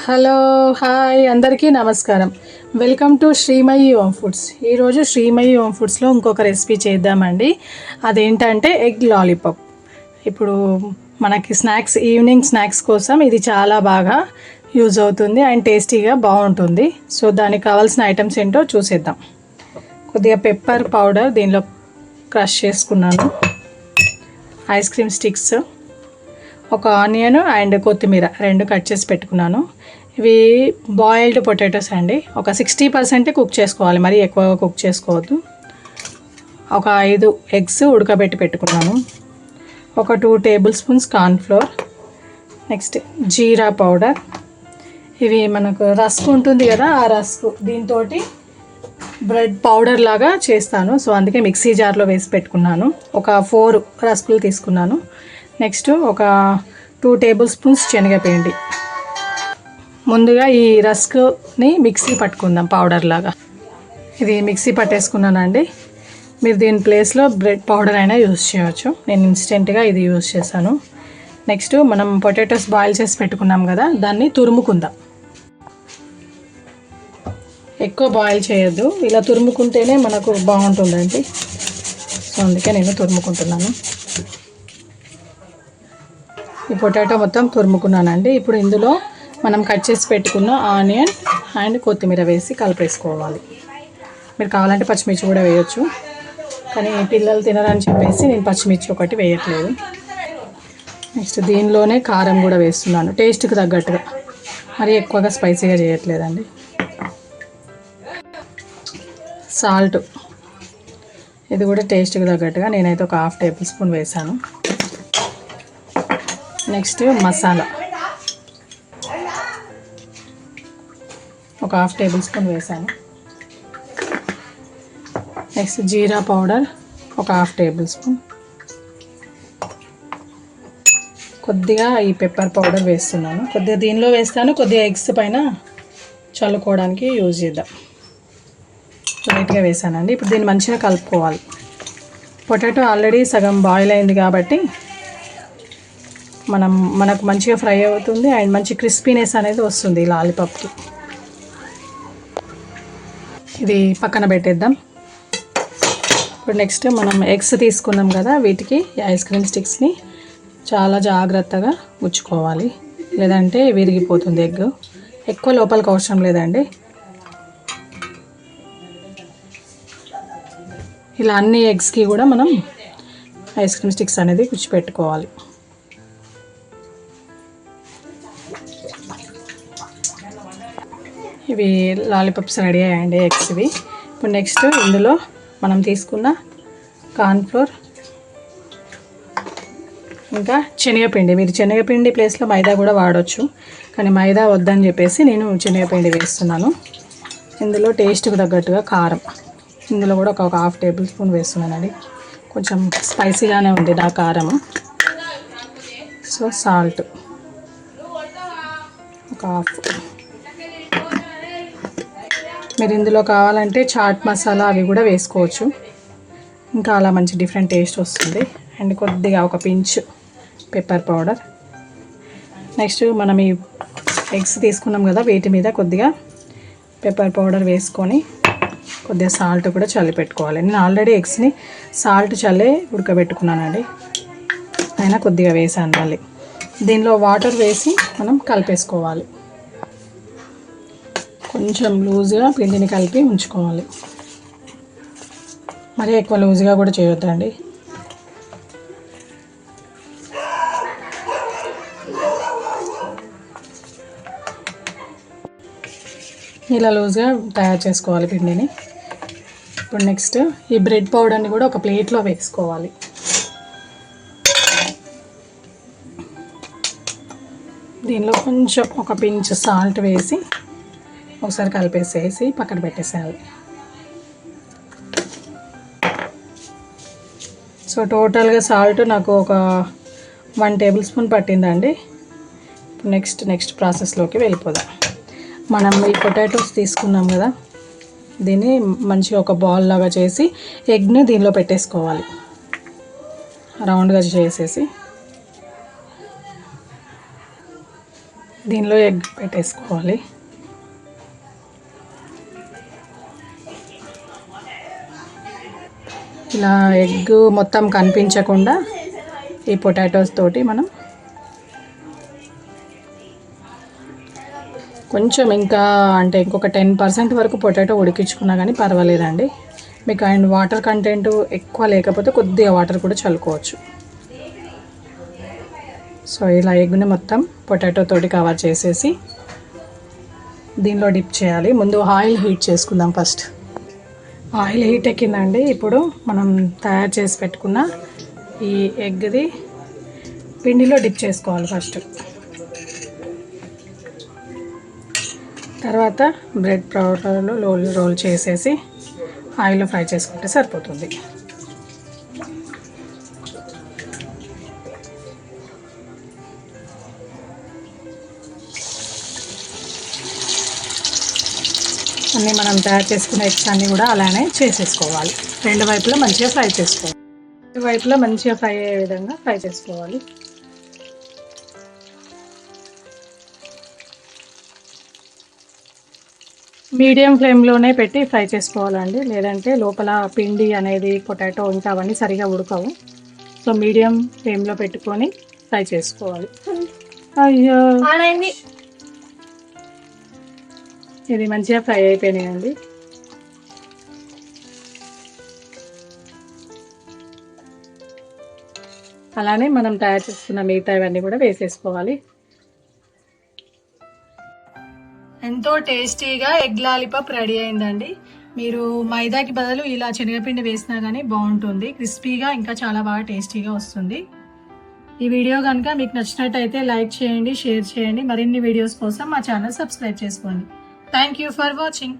Hello hi అందరికీ నమస్కారం. Welcome to Srimayi home foods. ఈరోజు శ్రీమయి హోమ్ ఫుడ్స్లో ఇంకొక రెసిపీ చేద్దామండి. అదేంటంటే ఎగ్ లాలీపాప్. ఇప్పుడు మనకి ఈవినింగ్ స్నాక్స్ కోసం ఇది చాలా బాగా యూజ్ అవుతుంది అండ్ టేస్టీగా బాగుంటుంది. సో దానికి కావాల్సిన ఐటమ్స్ ఏంటో చూసేద్దాం. కొద్దిగా పెప్పర్ పౌడర్ దీనిలో క్రష్ చేసుకున్నాను, ఐస్ క్రీమ్ స్టిక్స్, ఒక ఆనియన్ అండ్ కొత్తిమీర రెండు కట్ చేసి పెట్టుకున్నాను. ఇవి బాయిల్డ్ పొటాటోస్ అండి. ఒక 60% కుక్ చేసుకోవాలి, మరీ ఎక్కువగా కుక్ చేసుకోవద్దు. ఒక 5 ఎగ్స్ ఉడకబెట్టి పెట్టుకున్నాను. ఒక 2 టేబుల్ స్పూన్స్ కార్న్ఫ్లోర్, నెక్స్ట్ జీరా పౌడర్. ఇవి మనకు రస్క్ ఉంటుంది కదా, ఆ రస్క్ దీంతో బ్రెడ్ పౌడర్ లాగా చేస్తాను. సో అందుకే మిక్సీ జార్లో వేసి పెట్టుకున్నాను. ఒక 4 రస్కులు తీసుకున్నాను. నెక్స్ట్ ఒక 2 టేబుల్ స్పూన్స్ శనగపిండి. ముందుగా ఈ రస్క్ని మిక్సీ పట్టుకుందాం పౌడర్ లాగా. ఇది మిక్సీ పట్టేసుకున్నానండి. మీరు దీని ప్లేస్లో బ్రెడ్ పౌడర్ అయినా యూజ్ చేయవచ్చు. నేను ఇన్స్టెంట్గా ఇది యూజ్ చేశాను. నెక్స్ట్ మనం పొటాటోస్ బాయిల్ చేసి పెట్టుకున్నాం కదా, దాన్ని తురుముకుందాం. ఎక్కువ బాయిల్ చేయొద్దు, ఇలా తురుముకుంటేనే మనకు బాగుంటుందండి. సో అందుకే నేను తురుముకుంటున్నాను. ఈ పొటాటో మొత్తం తురుముకున్నానండి. ఇప్పుడు ఇందులో మనం కట్ చేసి పెట్టుకున్న ఆనియన్ అండ్ కొత్తిమీర వేసి కలిపేసుకోవాలి. మీరు కావాలంటే పచ్చిమిర్చి కూడా వేయచ్చు, కానీ పిల్లలు తినరని చెప్పేసి నేను పచ్చిమిర్చి ఒకటి వేయట్లేదు. నెక్స్ట్ దీనిలోనే కారం కూడా వేస్తున్నాను, టేస్ట్కి తగ్గట్టుగా, మరి ఎక్కువగా స్పైసీగా చేయట్లేదండి. సాల్ట్ ఇది కూడా టేస్ట్కి తగ్గట్టుగా నేనైతే ఒక 1/2 టేబుల్ స్పూన్ వేసాను. నెక్స్ట్ మసాలా ఒక 1/2 టేబుల్ స్పూన్ వేసాను. నెక్స్ట్ జీరా పౌడర్ ఒక 1/2 టేబుల్ స్పూన్. కొద్దిగా ఈ పెప్పర్ పౌడర్ వేస్తున్నాను. కొద్దిగా దీనిలో వేస్తాను, కొద్దిగా ఎగ్స్ పైన చల్లుకోవడానికి యూజ్ చేద్దాం. లైట్గా వేసానండి. ఇప్పుడు దీన్ని మంచిగా కలుపుకోవాలి. పొటాటో ఆల్రెడీ సగం బాయిల్ అయింది కాబట్టి మనకు మంచిగా ఫ్రై అవుతుంది అండ్ మంచి క్రిస్పీనెస్ అనేది వస్తుంది ఈ లాలీపాప్కి. ఇది పక్కన పెట్టేద్దాం. ఇప్పుడు నెక్స్ట్ మనం ఎగ్స్ తీసుకున్నాం కదా, వీటికి ఐస్ క్రీమ్ స్టిక్స్ని చాలా జాగ్రత్తగా గుచ్చుకోవాలి, లేదంటే విరిగిపోతుంది ఎగ్. ఎక్కువ లోపలికి అవసరం లేదండి. ఇలా అన్ని ఎగ్స్కి కూడా మనం ఐస్ క్రీమ్ స్టిక్స్ అనేది గుచ్చిపెట్టుకోవాలి. ఇవి లాలీపాప్స్ రెడీ అయ్యాయండి, ఎగ్స్ ఇవి. ఇప్పుడు నెక్స్ట్ ఇందులో మనం తీసుకున్న కార్న్ఫ్లోర్ ఇంకా శనగపిండి. మీరు శనగపిండి ప్లేస్లో మైదా కూడా వాడవచ్చు, కానీ మైదా వద్దని చెప్పేసి నేను శనగపిండి వేస్తున్నాను. ఇందులో టేస్ట్కి తగ్గట్టుగా కారం, ఇందులో కూడా ఒక 1/2 టేబుల్ స్పూన్ వేస్తున్నానండి. కొంచెం స్పైసీగానే ఉంది నా కారము. సో సాల్ట్ ఒక 1/2. మీరు ఇందులో కావాలంటే చాట్ మసాలా అవి కూడా వేసుకోవచ్చు, ఇంకా అలా మంచి డిఫరెంట్ టేస్ట్ వస్తుంది. అండ్ కొద్దిగా ఒక పించ్ పెప్పర్ పౌడర్. నెక్స్ట్ మనం ఈ ఎగ్స్ తీసుకున్నాం కదా, వీటి మీద కొద్దిగా పెప్పర్ పౌడర్ వేసుకొని కొద్దిగా సాల్ట్ కూడా చల్లి పెట్టుకోవాలి. నేను ఆల్రెడీ ఎగ్స్ని సాల్ట్ చల్లే ఉడకబెట్టుకున్నానండి, అయినా కొద్దిగా వేసాను. మళ్ళీ దీనిలో వాటర్ వేసి మనం కలిపేసుకోవాలి. కొంచెం లూజ్గా పిండిని కలిపి ఉంచుకోవాలి, మరీ ఎక్కువ లూజ్గా కూడా చేయొద్దండి. ఇలా లూజ్గా తయారు చేసుకోవాలి పిండిని. ఇప్పుడు నెక్స్ట్ ఈ బ్రెడ్ పౌడర్ని కూడా ఒక ప్లేట్లో వేసుకోవాలి. దీనిలో కొంచెం ఒక పించ్ సాల్ట్ వేసి ఒకసారి కలిపేసేసి పక్కన పెట్టేసేయాలి. సో టోటల్గా సాల్ట్ నాకు ఒక 1 టేబుల్ స్పూన్ పట్టిందండి. నెక్స్ట్ ప్రాసెస్లోకి వెళ్ళిపోదాం. మనం ఈ పొటాటోస్ తీసుకున్నాం కదా, దీన్ని మంచిగా ఒక బాల్ లాగా చేసి ఎగ్ని దీనిలో పెట్టేసుకోవాలి. రౌండ్గా చేసేసి దీనిలో ఎగ్ పెట్టేసుకోవాలి. ఇలా ఎగ్ మొత్తం కనిపించకుండా ఈ పొటాటోస్ తోటి మనం కొంచెం ఇంకా అంటే ఇంకొక 10% వరకు పొటాటో ఉడికించుకున్నా కానీ పర్వాలేదండి. మీకు అండ్ వాటర్ కంటెంట్ ఎక్కువ లేకపోతే కొద్దిగా వాటర్ కూడా చల్లుకోవచ్చు. సో ఇలా ఎగ్ని మొత్తం పొటాటో తోటి కవర్ చేసేసి దీనిలో డిప్ చేయాలి. ముందు ఆయిల్ హీట్ చేసుకుందాం. ఫస్ట్ ఆయిల్ హీట్ ఎక్కిందండి. ఇప్పుడు మనం తయారు చేసి పెట్టుకున్న ఈ ఎగ్ది పిండిలో డిప్ చేసుకోవాలి ఫస్ట్. తర్వాత బ్రెడ్ పౌడర్లో రోల్ చేసేసి ఆయిల్లో ఫ్రై చేసుకుంటే సరిపోతుంది. అన్నీ మనం తయారు చేసుకున్న ఎగ్స్ అన్నీ కూడా అలానే చేసేసుకోవాలి. రెండు వైపులా మంచిగా ఫ్రై చేసుకోవాలి. రెండు వైపులా మంచిగా ఫ్రై అయ్యే విధంగా ఫ్రై చేసుకోవాలి. మీడియం ఫ్లేమ్లోనే పెట్టి ఫ్రై చేసుకోవాలండి, లేదంటే లోపల పిండి అనేది పొటాటో ఇంకా అవన్నీ సరిగా ఉడకవు. సో మీడియం ఫ్లేమ్లో పెట్టుకొని ఫ్రై చేసుకోవాలి. అయ్యో ఇది మంచిగా ఫ్రై అయిపోయినాయండి. అలానే మనం తయారు చేసుకున్న మిగతా ఇవన్నీ కూడా వేసేసుకోవాలి. ఎంతో టేస్టీగా ఎగ్ లాలీపాప్ రెడీ అయిందండి. మీరు మైదాకి బదులు ఇలా శనగపిండి వేసినా కానీ బాగుంటుంది. క్రిస్పీగా ఇంకా చాలా బాగా టేస్టీగా వస్తుంది. ఈ వీడియో కనుక మీకు నచ్చినట్టయితే లైక్ చేయండి, షేర్ చేయండి. మరిన్ని వీడియోస్ కోసం మా ఛానల్ సబ్స్క్రైబ్ చేసుకోండి. Thank you for watching.